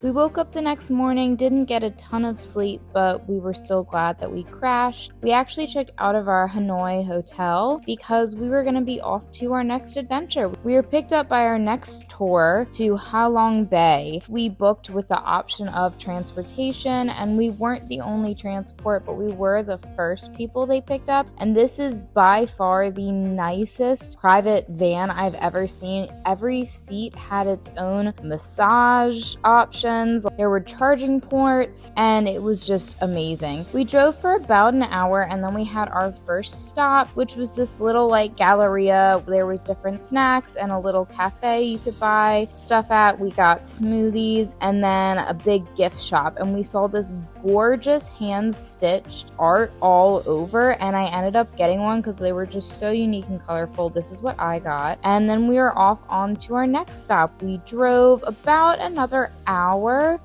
We woke up the next morning, didn't get a ton of sleep, but we were still glad that we crashed. We actually checked out of our Hanoi hotel because we were going to be off to our next adventure. We were picked up by our next tour to Halong Bay. We booked with the option of transportation, and we weren't the only transport, but we were the first people they picked up. And this is by far the nicest private van I've ever seen. Every seat had its own massage option. There were charging ports, and it was just amazing. We drove for about an hour, and then we had our first stop, which was this little galleria. There was different snacks and a little cafe you could buy stuff at. We got smoothies and then a big gift shop, and we saw this gorgeous hand-stitched art all over, and I ended up getting one because they were just so unique and colorful. This is what I got. And then we were off on to our next stop. We drove about another hour,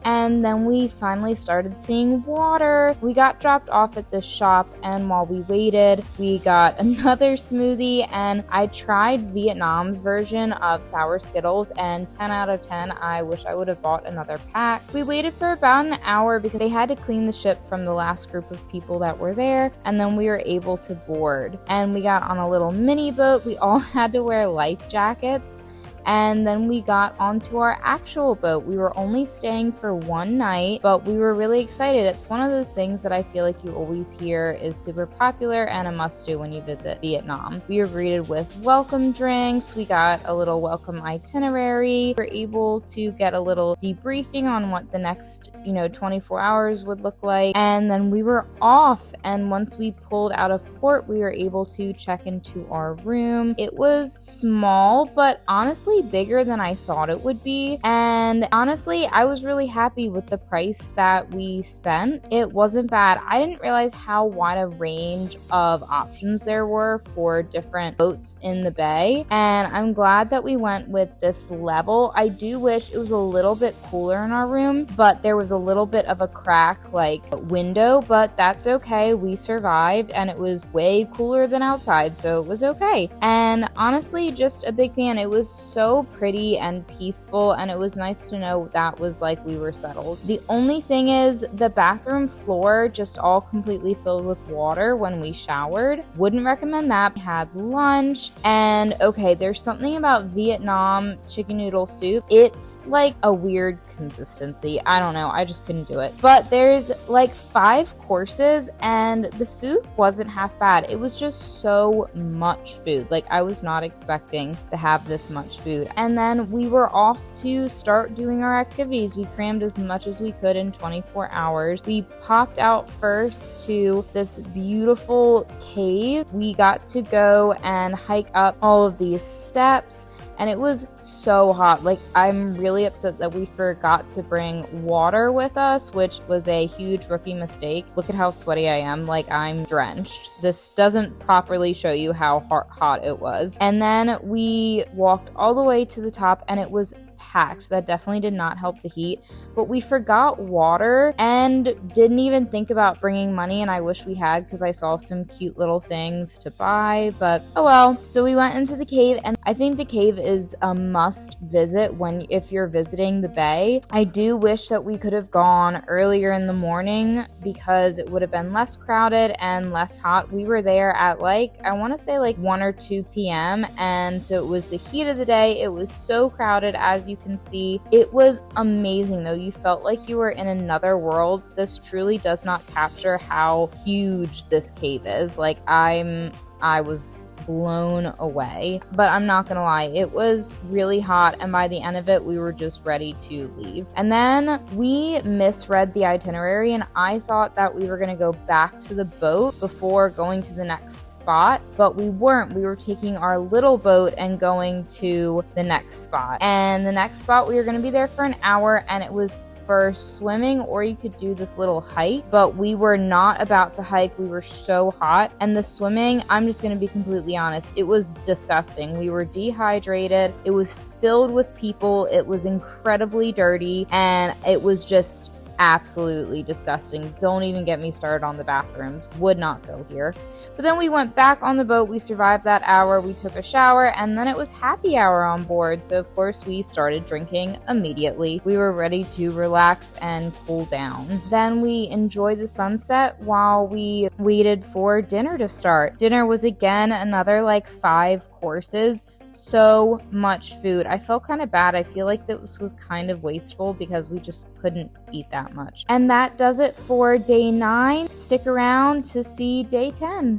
and then we finally started seeing water. We got dropped off at the shop, and while we waited, we got another smoothie, and I tried Vietnam's version of sour Skittles, and 10 out of 10, I wish I would have bought another pack. We waited for about an hour because they had to clean the ship from the last group of people that were there, and then we were able to board. And we got on a little mini boat. We all had to wear life jackets. And then we got onto our actual boat. We were only staying for one night, but we were really excited. It's one of those things that I feel like you always hear is super popular and a must-do when you visit Vietnam. We were greeted with welcome drinks. We got a little welcome itinerary. We were able to get a little debriefing on what the next, 24 hours would look like. And then we were off. And once we pulled out of port, we were able to check into our room. It was small, but honestly, bigger than I thought it would be, and honestly I was really happy with the price that we spent. It wasn't bad. I didn't realize how wide a range of options there were for different boats in the bay, and I'm glad that we went with this level. I do wish it was a little bit cooler in our room, but there was a little bit of a crack window, but that's okay. We survived, and it was way cooler than outside, so it was okay. And honestly, just a big fan. It was so pretty and peaceful, and it was nice to know that was we were settled. The only thing is the bathroom floor just all completely filled with water when we showered. Wouldn't recommend that. We had lunch, and okay, there's something about Vietnam chicken noodle soup. It's a weird consistency. I don't know. I just couldn't do it. But there's 5 courses, and the food wasn't half bad. It was just so much food. I was not expecting to have this much food. And then we were off to start doing our activities. We crammed as much as we could in 24 hours. We popped out first to this beautiful cave. We got to go and hike up all of these steps, and it was so hot. I'm really upset that we forgot to bring water with us, which was a huge rookie mistake. Look at how sweaty I am. I'm drenched. This doesn't properly show you how hot it was. And then we walked all the way to the top, and it was packed. That definitely did not help the heat, but we forgot water and didn't even think about bringing money, and I wish we had because I saw some cute little things to buy, but oh well. So we went into the cave, and I think the cave is a must visit if you're visiting the bay. I do wish that we could have gone earlier in the morning because it would have been less crowded and less hot. We were there at I want to say 1 or 2 p.m. and so it was the heat of the day. It was so crowded, as you can see. It was amazing though. You felt like you were in another world. This truly does not capture how huge this cave is. I was blown away, but I'm not gonna lie, it was really hot, and by the end of it we were just ready to leave. And then we misread the itinerary, and I thought that we were gonna go back to the boat before going to the next spot, but we weren't. We were taking our little boat and going to the next spot, and the next spot we were gonna be there for an hour, and it was for swimming, or you could do this little hike, but we were not about to hike. We were so hot, and the swimming, I'm just gonna be completely honest, it was disgusting. We were dehydrated. It was filled with people. It was incredibly dirty, and it was just absolutely disgusting. Don't even get me started on the bathrooms. Would not go here. But then we went back on the boat. We survived that hour. We took a shower, and then it was happy hour on board. So, of course, we started drinking immediately. We were ready to relax and cool down. Then we enjoyed the sunset while we waited for dinner to start. Dinner was again another like 5 courses. So much food. I felt kind of bad. I feel like this was kind of wasteful because we just couldn't eat that much. And that does it for day 9. Stick around to see day 10.